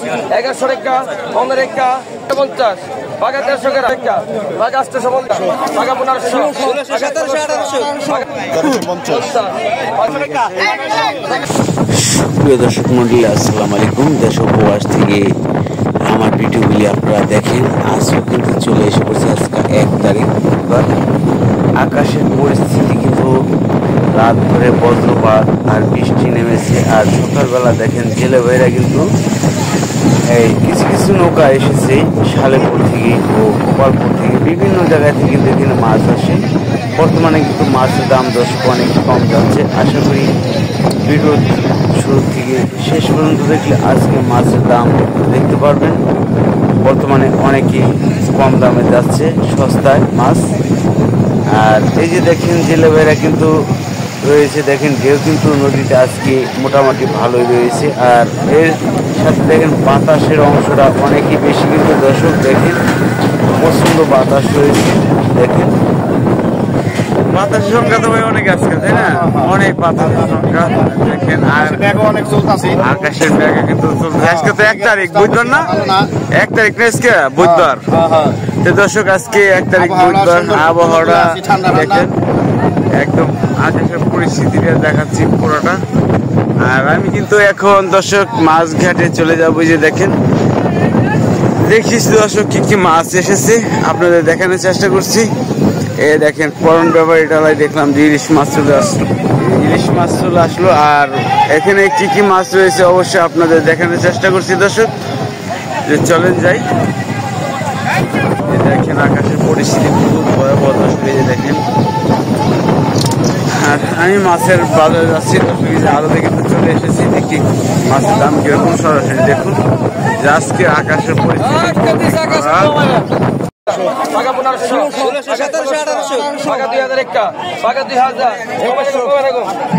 1100 টাকা 15 টাকা 50 বাঘা 1300 টাকা বাঘা 850 বাঘা 1500 প্রিয় দর্শক মন্ডলী, আসসালামু আলাইকুম। দেশ উপবাস থেকে আমার ভিডিওগুলি আপনারা দেখেন। আজও কিন্তু চলে এসে পড়ছে আজকে 1 তারিখ। আকাশের পরিস্থিতি কিন্তু রাত ধরে বজ্রপাত আর বৃষ্টি নেমেছে। আর সকালবেলা দেখেন জেলে ভাইরা কিন্তু এই কিছু কিছু নৌকা এসেছে শালেপুর থেকে ও গোপালপুর থেকে, বিভিন্ন জায়গা থেকে কিন্তু এখানে মাছ আসে। বর্তমানে কিন্তু মাছের দাম দর্শক অনেক কম যাচ্ছে। আশা করি ভিডিও শুরু থেকে শেষ পর্যন্ত দেখলে আজকে মাছের দাম দেখতে পারবেন। বর্তমানে অনেকই কম দামে যাচ্ছে, সস্তায় মাছ। আর এই যে দেখেন জেলে ভাইরা কিন্তু রয়েছে, দেখেন ঢেউ কিন্তু নদীতে আজকে মোটামুটি ভালোই রয়েছে। আর এর সাথে দেখেন বাতাসের অংশটা অনেকই বেশি কিন্তু দর্শক দেখেন প্রচণ্ড বাতাস রয়েছে। দেখেন বাতাসের সংখ্যা তো ভাই অনেক আজকে, তাই না? অনেক বাতাসের সংখ্যা দেখেন। আর অনেক চলতেছে, আকাশের ব্যাগে কিন্তু চলছে। আজকে তো 1 তারিখ, বুধবার না? 1 তারিখ না আজকে, বুধবার। তো দর্শক আজকে 1 তারিখ বুধবার। আবহাওয়াটা দেখেন একদম আকাশের পরিস্থিতিটা দেখাচ্ছি পুরোটা। আর আমি কিন্তু এখন দর্শক মাছ ঘাটে চলে যাবো। যে দেখেন দেখিস দর্শক কি কি মাছ এসেছে আপনাদের দেখানোর চেষ্টা করছি। এ দেখেন পরন ব্যাপারী ডালায় দেখলাম যে ইলিশ মাছ চলে আসলো। আর এখানে কি কি মাছ রয়েছে অবশ্যই আপনাদের দেখানোর চেষ্টা করছি দর্শক। যে চলেন যাই। দেখেন আকাশের পরিস্থিতি খুব ভয়াবহ দর্শক। এই যে দেখেন, আর আমি মাছের বাজারে যাচ্ছি দর্শক। যে আলোতে কিন্তু চলে এসেছি, দেখি মাছের দাম কিরকম সরাসরি দেখুন। যে আজকে আকাশের পরিস্থিতি বাঘা 1500 1700 1800 বাঘা 2000 টাকা বাঘা 2000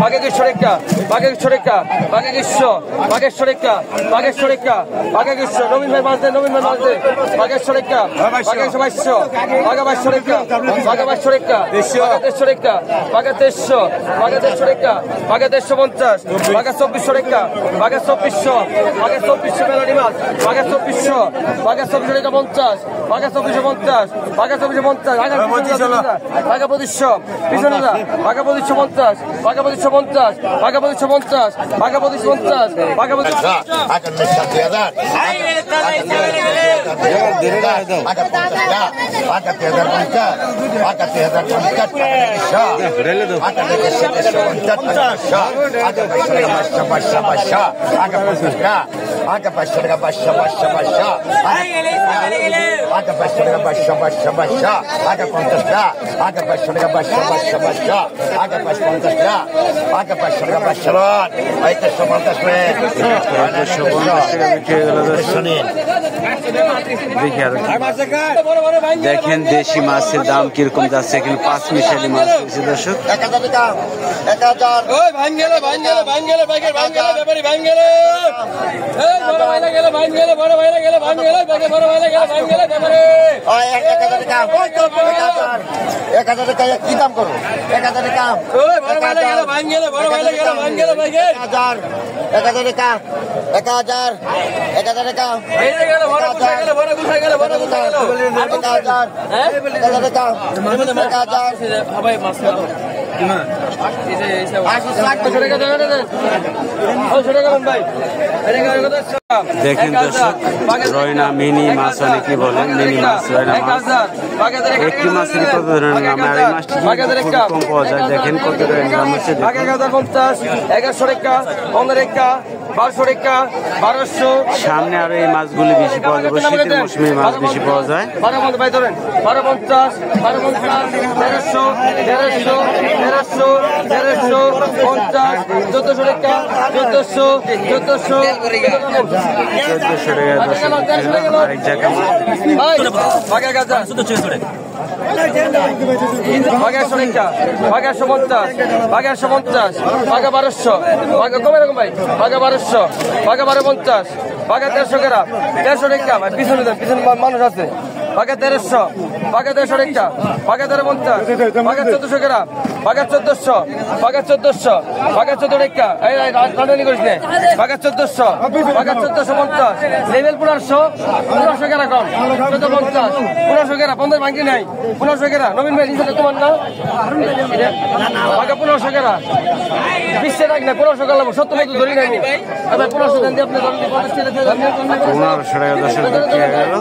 বাঘা 200 টাকা বাঘা 200 টাকা বাঘা 200 বাঘা 100 টাকা বাঘা 100 টাকা বাঘা 200 নবীন ভাই মাছ দেন বাঘা 100 টাকা বাঘা 200 বাঘা 200 টাকা বাঘা 200 টাকা 300 টাকা বাঘা 300 বাঘা 300 টাকা বাঘা 350 বাঘা 2400 টাকা বাঘা 2400 বাঘা 2400 মেলাডি মাছ বাঘা 2400 বাঘা 2400 টাকা 50 বাঘা 2450 বাঘা 2450 বাঘা 2500 পিছনে না বাঘা 2550 বাঘা 2550 বাঘা 2550 বাঘা 2550 বাঘা দেখেন দেশি মাছের দাম কিরকম যাচ্ছে। এখানে 5 মিশালি মাছ রয়েছে দর্শক। 1000 টাকা 1000 ওই ভাঙ গেল বাইকের ভাঙ গেল ব্যাপারী ভাঙ গেল এই বড় ভাইলা গেল ভাঙ গেল বড় ভাইলা গেল ভাঙ গেল বাইকের বড় ভাইলা গেল ভাঙ গেল ব্যাপারী ওই 1000 টাকা 1000 টাকা কি দাম করো 1000 টাকা ওই বড় ভাইলা গেল ভাঙ গেল বড় ভাইলা গেল ভাঙ গেল বাইকের 1000 টাকা 1000 টাকা এই গেল বড় গুছা গেল বড় গুছা গেল 1000 হ্যাঁ 1000 টাকা 1000 ভাই মাছ খাও না এসে 80 টাকা দেন ও ছোট করুন ভাই দেখেন দর্শক রয়না মিনি মাছ অনেকে বলেন মিনি মাছ রয়না মাছ। একটি মাছের কত ধরনের নাম, আর এই মাছটি কম পাওয়া যায়। দেখেন কত ধরনের নাম হচ্ছে 1050 1100 টাকা 15 টাকা 1200 টাকা 1200। সামনে আরো এই মাছগুলি বেশি পাওয়া যাবে, শীতের মৌসুমে মাছ বেশি পাওয়া যায়। 1250 ভাই ধরেন 1250 1300 50 1400 টাকা 1400 আরেক জায়গায় বাঘা গাজা 150 টাকা বাঘা 100 টাকা বাঘা 150 বাঘা 150 বাঘা 1200 বাঘা কমে রকম ভাই বাঘা 1200 বাঘা 1250 বাঘা 1300 টাকা 1300 টাকা ভাই পিছনে মানুষ আছে। বাঘা 1300 বাঘা 1300 টাকা বাঘা 1350 বাঘা 1400 টাকা বাঘা 1400 বাঘা 1400 বাঘা 14 রেখা এই রাজধানী করিস না বাঘা 1400 বাঘা 1450 লেভেল 1500 কেনা কম 1450 1500 কেনা 15 ভাঙি নাই 1500 কেনা নবীন ভাই নিচে তোমার না বাঘা 1500 কেনা বিশ্বে রাখ না 1500 গেলাম 70 মতো ধরি নাই আবার 1500 দেন দিয়ে আপনি 1500 টাকা দর্শক বিক্রি হয়ে গেল।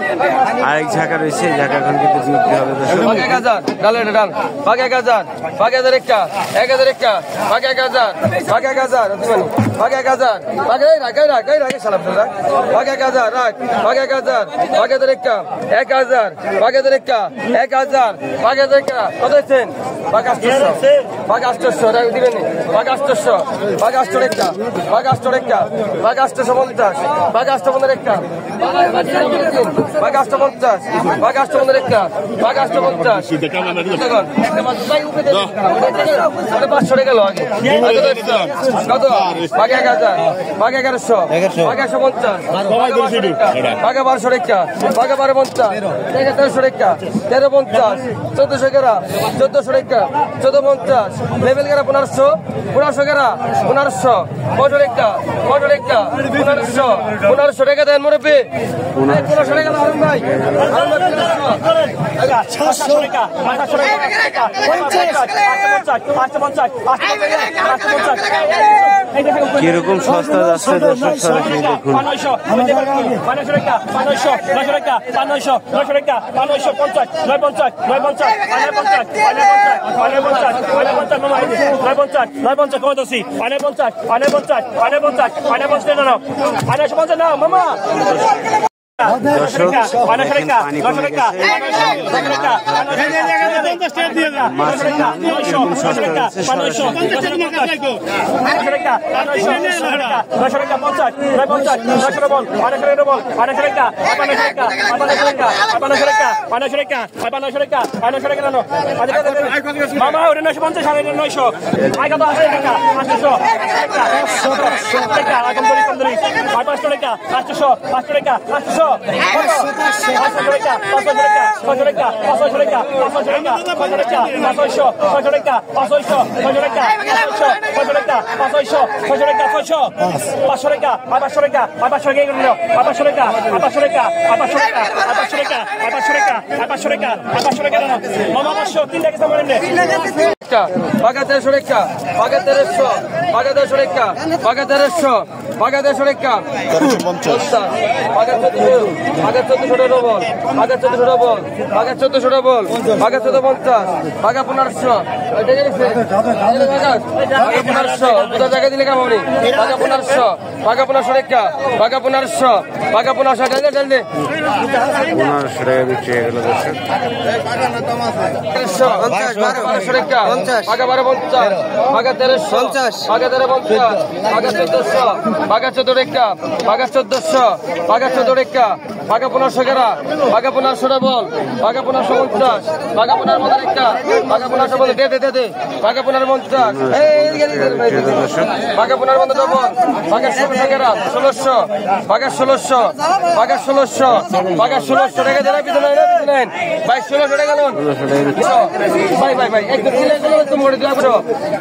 আরেক ঝাঁকা রয়েছে, ঝাঁকা এখন কিন্তু বিক্রি হবে দর্শক। 1000 ডালে ডাল বাঘ 1000 বাঘ 1000 একা 1000 একা বাঘ 1000 বাঘ 1000 দিবেন বাঘ 1000 বাঘ রাখ সালাম রাখ বাঘ 1000 রাখ বাঘ 1000 বাঘ 1000 একা 1000 বাঘ 1000 একা 1000 বাঘ 1000 একা কত আছেন বাঘ 800 বাঘ 800 রাখ দিবেন বাঘ 800 বাঘ 800 একা বাঘ 800 একা বাঘ 850 বাঘ 850 একা বাঘ 850 বাঘ 850 একা বাঘ 850 500 টাকা গেল আগে কত বাঘ 1000 বাঘ 1100 বাঘ 150 বাঘ 1200 টাকা বাঘ 1250 1300 টাকা 1350 1400 টাকা 1400 টাকা 1450 লেভেল গেরা 1500 গেরা 1500 15 টাকা 1500 টাকা দেন মুরব্বি 1500 টাকা হারুন ভাই কিরকম সস্তা যাচ্ছে দর্শক সরাসরি দেখুন। 1300 টাকা বাঘ 1300 বাঘ 1300 টাকা বাঘ 1300 বাঘ 1300 টাকা 1350 বাঘ 1400 ডবল বাঘ 1400 ডবল বাঘ 1400 ডবল বাঘ 1450 বাঘ 1500 এটা গেছে বাঘ 1500 দুটো জায়গা দিলে কেমন বাঘ 1500 বাঘ 1500 টাকা বাঘ 1500 বাঘ 1500 টাকা জলদি 1500 টাকা বিক্রি হয়ে গেল দর্শক। 1200 টাকা বাঘ 1250 বাঘ 1350 বাঘ 1350 বাঘ 1400 বাঘ 14 টাকা বাঘ 1400 বাঘ 14 টাকা বাঘ 1500 গেরা বাঘ 1500 ডবল বাঘ 1550 বাঘ 1500 টাকা বাঘ 1500 বলে দে বাঘ 1550 বাঘ 1500 ডবল বাঘ 1600 গেরা 1600 বাঘ 1600 বাঘ 1600 বাঘ 1600 টাকা দেনা পিছনে ভাই 1600 টাকা লোন ভাই একদম একদম করে দিলাম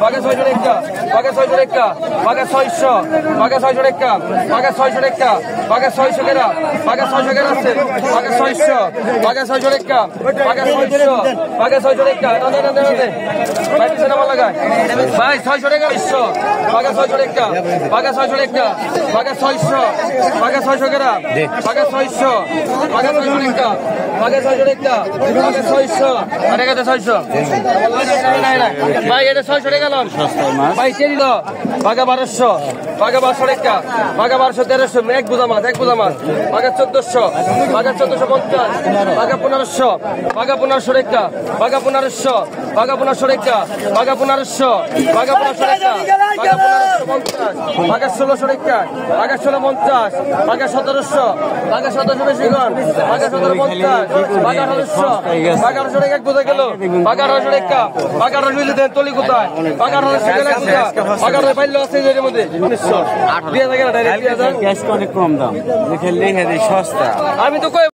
বাঘ 600 টাকা বাঘ 600 টাকা বাঘ 600 বাঘ 600 টাকা বাঘ 600 টাকা বাঘ 600 গেরা বাঘ 600 গেরা আছে বাঘ 600 বাঘ 600 টাকা বাঘ 600 বাঘ 600 টাকা ভাই পিছনে আমার লাগায় ভাই 600 টাকা 600 বাঘ 600 টাকা বাঘ 600 টাকা বাঘ 600 বাঘ 600 গেরা বাঘ 600 বাঘ 600 টাকা বাঘ 600 টাকা বাঘ 600 আর টাকা 600 ভাই এটা 600 টাকা লোন ভাই চেয়ে দিল বাঘ 1200 বাঘ 1200 টাকা বাঘ 1200 1300 এক বুঝা মাছ বাঘ 1400 বাঘ 1450 বাঘ 1500 বাঘ 1500 টাকা বাঘ 1500 বাঘ 1500 টাকা বাঘ 1500 বাঘ 1500 টাকা বাঘ 1650 বাঘ 1600 টাকা বাঘ 1650 বাঘ 1700 বাঘ 1700 বেশি গণ বাঘ 1750 বাঘ 1800 বাঘ 1800 টাকা এক বুঝা গেল বাঘ 1800 টাকা বাঘ 1800 দেন তলি কোথায় বাঘ 1800 টাকা বাঘ 1800 পাইলো আছে এর মধ্যে 1900 2000 ডাইরেক্ট 2000 গ্যাস অনেক কম দাম দেখে লেখা দেয় সস্তা আমি তো কই